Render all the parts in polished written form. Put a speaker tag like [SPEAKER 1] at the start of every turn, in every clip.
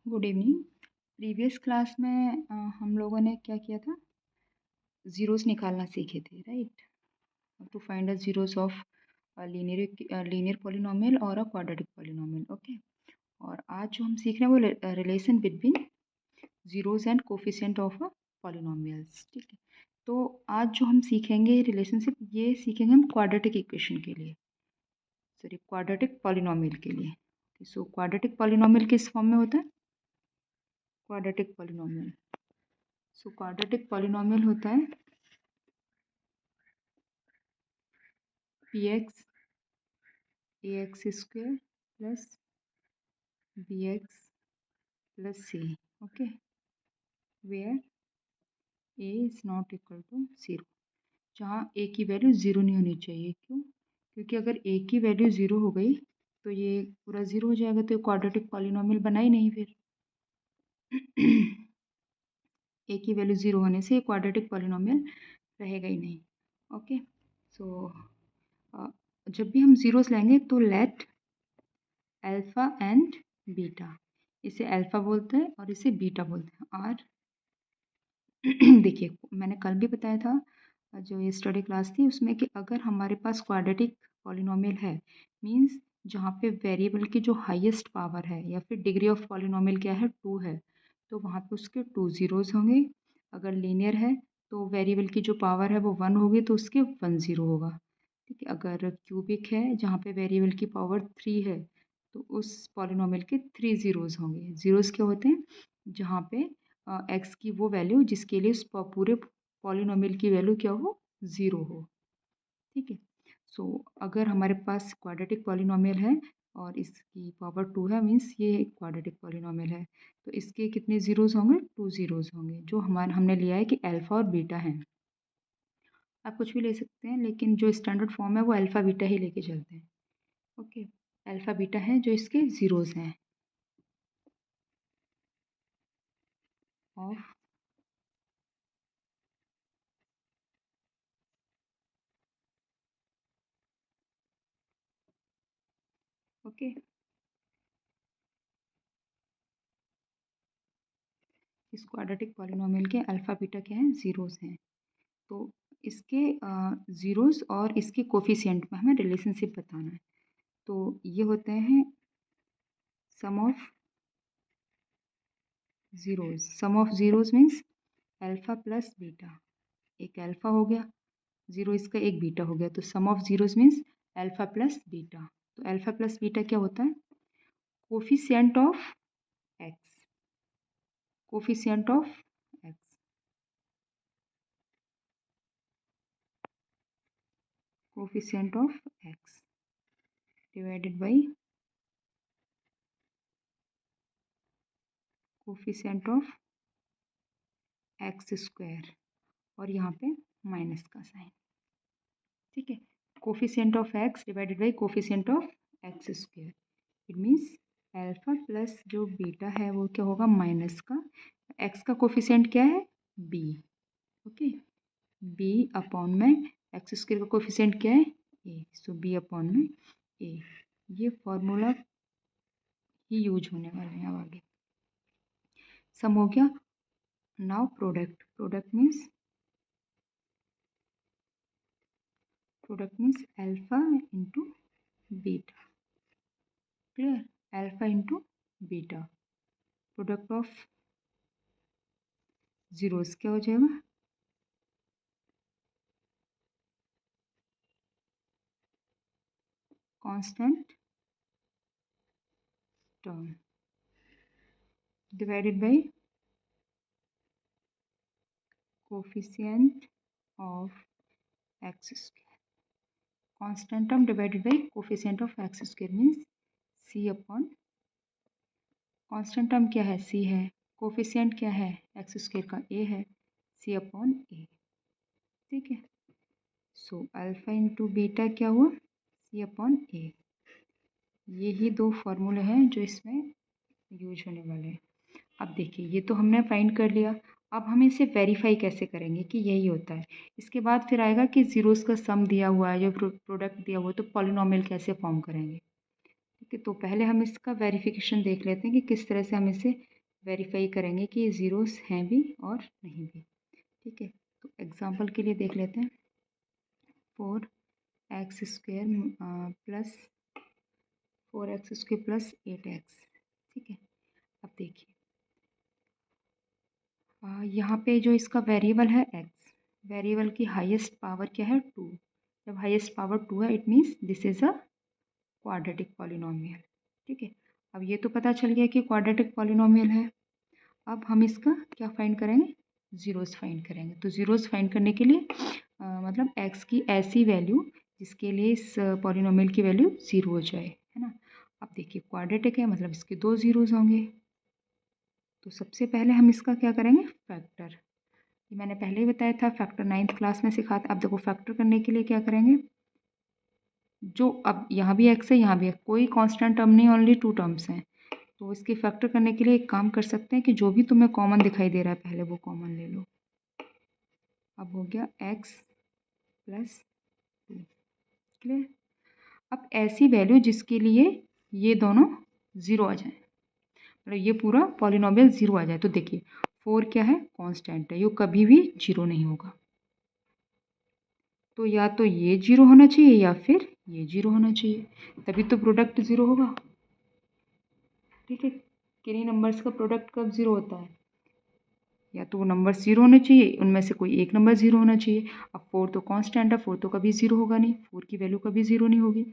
[SPEAKER 1] Good evening. Previous class में हम लोगों ने क्या किया था, ज़ीरोस निकालना सीखे थे, right? To find the zeros of linear polynomial और अ क्वाड्रेटिक पॉलिनोमियल। ओके, और आज जो हम सीख रहे हैं वो relation between zeros and coefficient of a polynomials. ठीक है, तो आज जो हम सीखेंगे रिलेशनशिप, ये सीखेंगे हम क्वाड्रेटिक इक्वेशन के लिए, सॉरी क्वाड्रेटिक पॉलिनोमियल के लिए। सो क्वाड्रेटिक पॉलिनोमियल किस फॉर्म में होता है? Quadratic polynomial, so quadratic polynomial होता है px ax square plus bx plus c, okay, where a is not equal to 0, जहाँ a की वैल्यू 0 नहीं होनी चाहिए। क्यों? क्योंकि अगर a की वैल्यू 0 हो गई तो ये पूरा 0 हो जाएगा, तो क्वाड्रेटिक पॉलिनोमियल बना ही नहीं फिर। a की वैल्यू 0 होने से क्वाड्रेटिक पॉलिनोमियल रहेगा ही नहीं। ओके, सो जब भी हम ज़ीरोस लेंगे तो लेट अल्फ़ा एंड बीटा, इसे अल्फ़ा बोलते हैं और इसे बीटा बोलते हैं। और देखिए, मैंने कल भी बताया था जो ये स्टडी क्लास थी उसमें कि अगर हमारे पास क्वाड्रेटिक पॉलिनोमियल है, मींस जहाँ पे वेरिएबल की जो हाईएस्ट पावर है या फिर डिग्री ऑफ पॉलिनोमियल क्या है, 2 है, तो वहाँ पे उसके 2 ज़ीरोज़ होंगे। अगर लीनियर है तो वेरिएबल की जो पावर है वो 1 होगी तो उसके 1 ज़ीरो होगा। ठीक है, अगर क्यूबिक है जहाँ पे वेरिएबल की पावर 3 है तो उस पॉलिनोमियल के 3 ज़ीरोज़ होंगे। ज़ीरोज़ क्या होते हैं? जहाँ पे एक्स की वो वैल्यू जिसके लिए उस पूरे पॉलिनोमियल की वैल्यू क्या हो, 0 हो। ठीक है, सो अगर हमारे पास क्वाड्रेटिक पॉलिनोमियल है और इसकी पावर 2 है, मीन्स ये क्वाड्रेटिक पॉलिनोमियल है, तो इसके कितने ज़ीरोज़ होंगे? 2 ज़ीरोज़ होंगे, जो हमने लिया है कि अल्फ़ा और बीटा हैं। आप कुछ भी ले सकते हैं, लेकिन जो स्टैंडर्ड फॉर्म है वो अल्फ़ा बीटा ही लेके चलते हैं। ओके, अल्फ़ा बीटा है जो इसके ज़ीरोज़ हैं ऑफ ओके, इस क्वाड्रेटिक पॉलिनोमियल के अल्फ़ा बीटा क्या हैं? ज़ीरोज़ हैं। तो इसके ज़ीरोज़ और इसके कोफिशिएंट में हमें रिलेशनशिप बताना है। तो ये होते हैं sum of zeros. Sum of zeros means alpha plus beta, एक अल्फ़ा हो गया, 0 इसका, एक बीटा हो गया, तो sum of zeros means alpha plus beta. तो अल्फ़ा प्लस बीटा क्या होता है? Coefficient of x, coefficient of x, coefficient of x divided by coefficient of x square, और यहाँ पे माइनस का साइन। ठीक है, coefficient of x divided by coefficient of x square, it means alpha plus जो बीटा है वो क्या होगा? माइनस का, एक्स का कोफिशिएंट क्या है? बी। ओके, बी अपॉन में एक्स स्क्वायर का कोफिशिएंट क्या है? ए, सो बी अपॉन में ए। ये फॉर्मूला ही यूज होने वाले हैं अब आगे। सम हो गया। Now product, product means alpha into beta, clear? Alpha into beta, product of zeros क्या हो जाएगा? Constant term divided by coefficient of x square, constant term divided by coefficient of x square means c upon, constant term क्या है? सी है, coefficient क्या है? X square का ए है, सी अपॉन ए। ठीक है, सो अल्फा इंटू बीटा क्या हुआ? सी अपॉन ए। यही दो फॉर्मूले हैं जो इसमें यूज होने वाले हैं। अब देखिए, ये तो हमने फाइंड कर लिया, अब हम इसे वेरीफाई कैसे करेंगे कि यही होता है। इसके बाद फिर आएगा कि ज़ीरोज़ का सम दिया हुआ है, जो प्रोडक्ट दिया हुआ है, तो पॉलिनोमियल कैसे फॉर्म करेंगे। ठीक है, तो पहले हम इसका वेरिफिकेशन देख लेते हैं कि किस तरह से हम इसे वेरीफाई करेंगे कि ये ज़ीरोस हैं भी और नहीं भी। ठीक है, तो एग्जांपल के लिए देख लेते हैं। 4x² plus 4x² plus 8x। ठीक है, अब देखिए यहाँ पे जो इसका वेरिएबल है x, वेरिएबल की हाईएस्ट पावर क्या है 2। जब हाईएस्ट पावर 2 है it means this is a quadratic polynomial. ठीक है, अब ये तो पता चल गया कि क्वाड्रेटिक पॉलिनोमियल है। अब हम इसका क्या फाइंड करेंगे, ज़ीरोस फाइंड करेंगे। तो ज़ीरोस फाइंड करने के लिए मतलब x की ऐसी वैल्यू जिसके लिए इस पॉलिनोमियल की वैल्यू 0 हो जाए, है ना। अब देखिए क्वाड्रेटिक है मतलब इसके 2 ज़ीरोज़ होंगे। तो सबसे पहले हम इसका क्या करेंगे, फैक्टर। ये मैंने पहले ही बताया था, फैक्टर 9th क्लास में सिखाया था। अब देखो फैक्टर करने के लिए क्या करेंगे, जो अब यहाँ भी x है यहाँ भी है, कोई कांस्टेंट टर्म नहीं, ओनली 2 टर्म्स हैं। तो इसके फैक्टर करने के लिए एक काम कर सकते हैं कि जो भी तुम्हें कॉमन दिखाई दे रहा है पहले वो कॉमन ले लो। अब हो गया x प्लस 2, क्लियर। अब ऐसी वैल्यू जिसके लिए ये दोनों ज़ीरो आ जाए, मतलब ये पूरा पॉलिनोमियल 0 आ जाए। तो देखिए 4 क्या है, कांस्टेंट है, ये कभी भी 0 नहीं होगा। तो या तो ये 0 होना चाहिए या फिर ये 0 होना चाहिए, तभी तो प्रोडक्ट 0 होगा। ठीक है, किन्हीं नंबर्स का प्रोडक्ट कब 0 होता है, या तो वो नंबर 0 होने चाहिए, उनमें से कोई एक नंबर 0 होना चाहिए। अब 4 तो कांस्टेंट है, 4 तो कभी 0 होगा नहीं, 4 की वैल्यू कभी 0 नहीं होगी।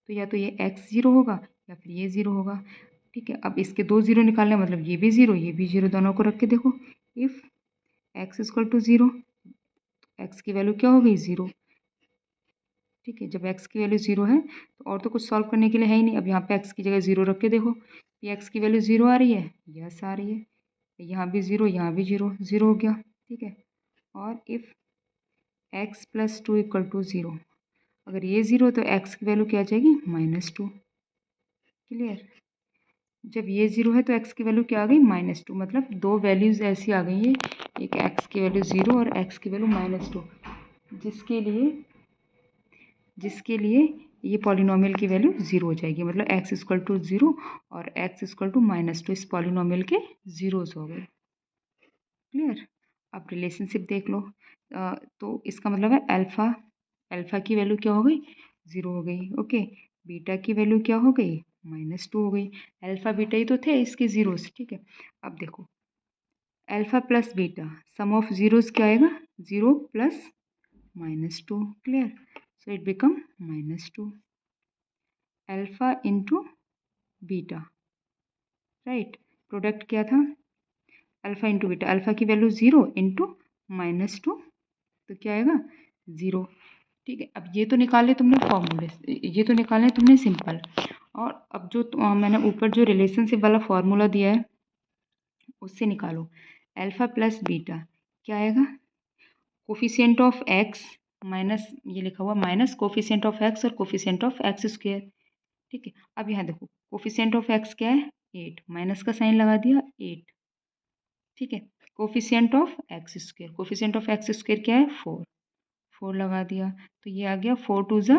[SPEAKER 1] तो या तो ये x 0 होगा या फिर ये 0 होगा। ठीक है, अब इसके 2 0 निकालने मतलब ये भी 0 ये भी 0, दोनों को रख के देखो। If x equal to 0, x की वैल्यू क्या हो गई 0। ठीक है, जब x की वैल्यू 0 है तो और तो कुछ सॉल्व करने के लिए है ही नहीं। अब यहाँ पे x की जगह 0 रख के देखो, ये x की वैल्यू 0 आ रही है, यस आ रही है, यहाँ भी 0 यहाँ भी 0, 0 हो गया। ठीक है, और if x plus 2 equal to 0, अगर ये 0 तो x की वैल्यू क्या आ जाएगी -2, क्लियर। जब ये 0 है तो x की वैल्यू क्या आ गई -2, मतलब दो वैल्यूज़ ऐसी आ गई है, एक x की वैल्यू 0 और x की वैल्यू -2, जिसके लिए ये पॉलिनोमियल की वैल्यू 0 हो जाएगी। मतलब x इक्वल टू 0 और x इक्वल टू -2 इस पॉलिनोमियल के ज़ीरोज़ हो गए, क्लियर। अब रिलेशनशिप देख लो, तो इसका मतलब है अल्फ़ा की वैल्यू क्या हो गई 0 हो गई, ओके। बीटा की वैल्यू क्या हो गई -2 हो गई। अल्फ़ा बीटा ही तो थे इसके ज़ीरोज़। ठीक है, अब देखो alpha plus beta, sum of zeros क्या आएगा 0 plus -2, clear. So it become -2 alpha into beta, right. Product क्या था अल्फ़ा इंटू बीटा, अल्फ़ा की वैल्यू 0 इंटू -2, तो क्या आएगा 0। ठीक है, अब ये तो निकाले तुमने फॉर्मूले, ये तो निकाले तुमने सिंपल। और अब जो मैंने ऊपर जो रिलेशनशिप वाला फार्मूला दिया है उससे निकालो। अल्फ़ा प्लस बीटा क्या आएगा, कोफिशिएंट ऑफ एक्स माइनस, ये लिखा हुआ माइनस कोफिशिएंट ऑफ एक्स और कोफिशिएंट ऑफ एक्स स्क्वायर। ठीक है, अब यहाँ देखो कोफिशिएंट ऑफ एक्स क्या है 8, माइनस का साइन लगा दिया 8। ठीक है, coefficient of x square, coefficient of x square क्या है 4 लगा दिया, तो ये आ गया 4 टू ज़ा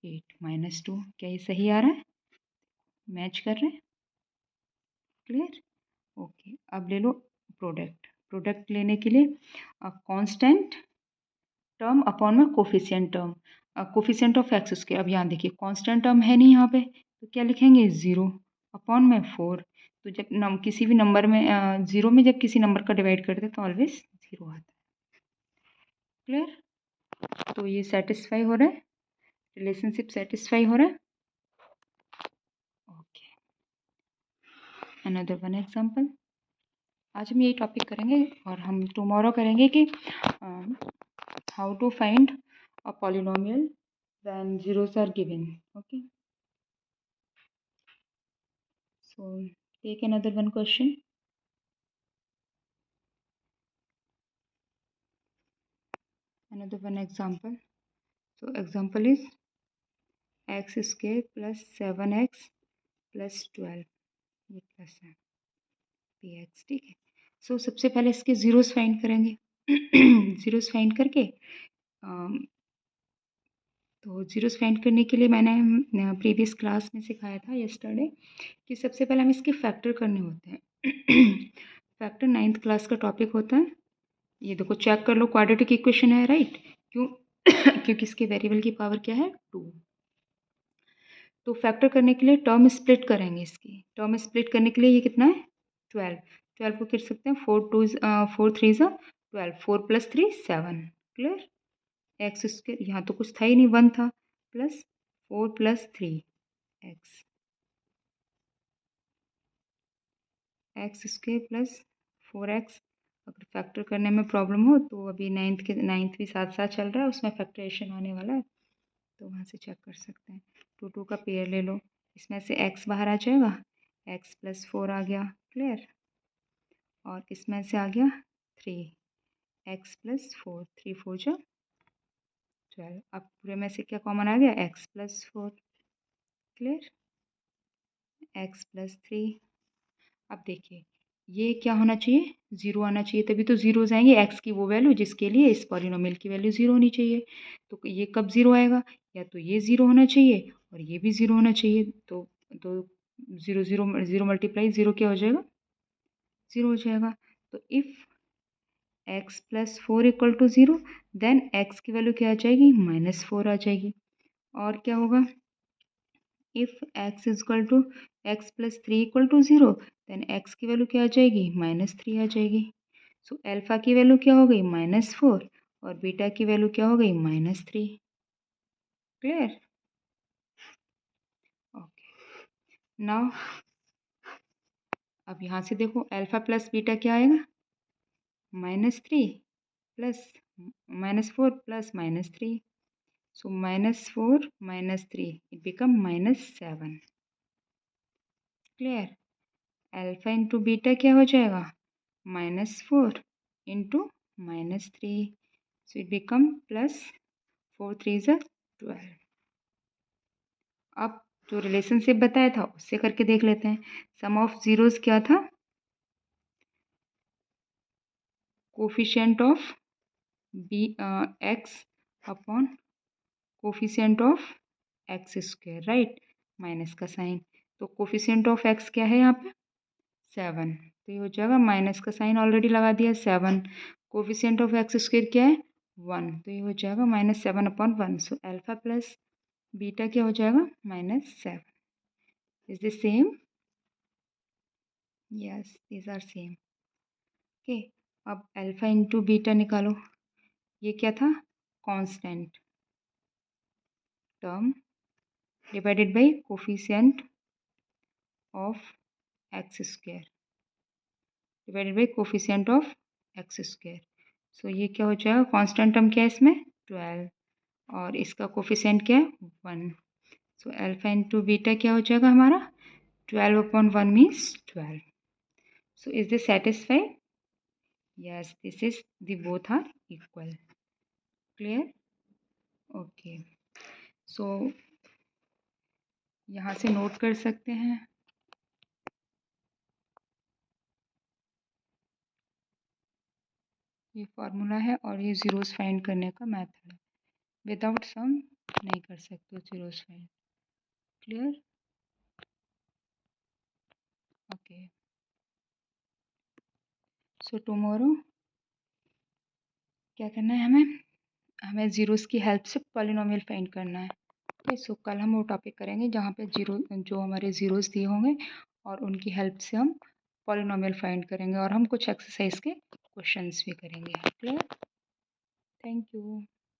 [SPEAKER 1] 8 -2। क्या ये सही आ रहा है, मैच कर रहे हैं, क्लियर। ओके, अब ले लो प्रोडक्ट। प्रोडक्ट लेने के लिए कांस्टेंट टर्म अपॉन में coefficient term, coefficient of x square. अब यहाँ देखिए कांस्टेंट टर्म है नहीं यहाँ पे, तो क्या लिखेंगे 0 अपॉन में 4। तो जब किसी भी नंबर में 0 में जब किसी नंबर का डिवाइड करते हैं तो ऑलवेज 0 आता है, क्लियर। तो ये सेटिस्फाई हो रहा है, रिलेशनशिप सेटिस्फाई हो रहा है। Okay, another one example. आज हम यही टॉपिक करेंगे और हम टुमारो करेंगे कि how to find a polynomial when zeros are given. Okay, so take another one question. Another one example. So example is x square plus 7x plus 12, ये plus है px। ठीक है, सो सबसे पहले इसके ज़ीरोस फाइंड करेंगे। ज़ीरोस फाइंड करके तो ज़ीरोस फाइंड करने के लिए मैंने प्रीवियस क्लास में सिखाया था यस्टरडे कि सबसे पहले हमें इसके फैक्टर करने होते हैं। फैक्टर 9th क्लास का टॉपिक होता है। ये देखो चेक कर लो, क्वाड्रेटिक इक्वेशन है, राइट? क्यों? क्योंकि इसके वेरिएबल की पावर क्या है? 2। तो फैक्टर करने के लिए टर्म स्प्लिट करेंगे। इसकी टर्म स्प्लिट करने के लिए ये कितना है? 12। 12 को कर सकते हैं 4 3 12, 4 + 3 7। क्लियर? एक्स स्क्वायर, यहाँ तो कुछ था ही नहीं, 1 था, plus 4 + 3 x, x square plus 4x। अगर फैक्टर करने में प्रॉब्लम हो तो अभी 9th भी साथ साथ चल रहा है, उसमें फैक्टरेशन आने वाला है, तो वहाँ से चेक कर सकते हैं। 2 का पेयर ले लो, इसमें से x बाहर आ जाएगा, x + 4 आ गया, क्लियर? और इसमें से आ गया 3, x + 4, 3 4 जा 12। अब पूरे में से क्या कॉमन आ गया? x + 4, clear? x + 3। अब देखिए ये क्या होना चाहिए? 0 आना चाहिए, तभी तो ज़ीरोज़ आएंगे। x की वो वैल्यू जिसके लिए इस पॉलिनोमियल की वैल्यू 0 होनी चाहिए। तो ये कब 0 आएगा? या तो ये 0 होना चाहिए और ये भी 0 होना चाहिए। तो 0 0 0 मल्टीप्लाई 0 क्या हो जाएगा? 0 हो जाएगा। तो इफ़ x + 4 = 0, देन x की वैल्यू क्या आ जाएगी? -4 आ जाएगी। और क्या होगा? If x equal to x + 3 = 0, then x की वैल्यू क्या आ जाएगी? -3 आ जाएगी। सो अल्फा की वैल्यू क्या हो गई? -4 और बीटा की वैल्यू क्या हो गई? -3। क्लियर? ओके। नाउ अब यहाँ से देखो अल्फा प्लस बीटा क्या आएगा? -3 plus -4 plus -3। So -4 -3 it become -7। Clear? Alpha into beta क्या हो जाएगा? -4 इंटू -3, सो इट बिकम +4 3 12। अब जो रिलेशनशिप बताया था उससे करके देख लेते हैं। सम ऑफ ज़ीरोज़ क्या था? Coefficient of b x upon coefficient of x square, right? Minus का साइन, तो कोफिशिएंट ऑफ एक्स क्या है यहाँ पे? 7। तो ये हो जाएगा, माइनस का साइन ऑलरेडी लगा दिया, 7। कोफिशिएंट ऑफ एक्स स्क्वायर क्या है? 1। तो ये हो जाएगा -7/1। सो अल्फा प्लस बीटा क्या हो जाएगा? -7। Is this same? Yes, these are same. Okay. अब अल्फा इंटू बीटा निकालो। ये क्या था? Constant term divided by coefficient of x square divided by coefficient of x square. So ये क्या हो जाएगा? कांस्टेंट टर्म क्या है इसमें? 12 और इसका कोफिशिएंट क्या है? 1। सो अल्फा इंटू बीटा क्या हो जाएगा हमारा? 12/1 means 12। So is this satisfied? Yes, this is the both are equal. Clear? Okay. So यहाँ से नोट कर सकते हैं, ये फॉर्मूला है और ये ज़ीरोस फाइंड करने का मेथड है। विदाउट सम नहीं कर सकते हो zeros find. Clear? Okay. So tomorrow क्या करना है हमें ज़ीरोस की हेल्प से पॉलिनोमियल फाइंड करना है। ओके। सो कल हम वो टॉपिक करेंगे जहाँ पे जो हमारे ज़ीरोस दिए होंगे और उनकी हेल्प से हम पॉलिनोमियल फाइंड करेंगे और हम कुछ एक्सरसाइज के क्वेश्चंस भी करेंगे। क्लियर? Thank you.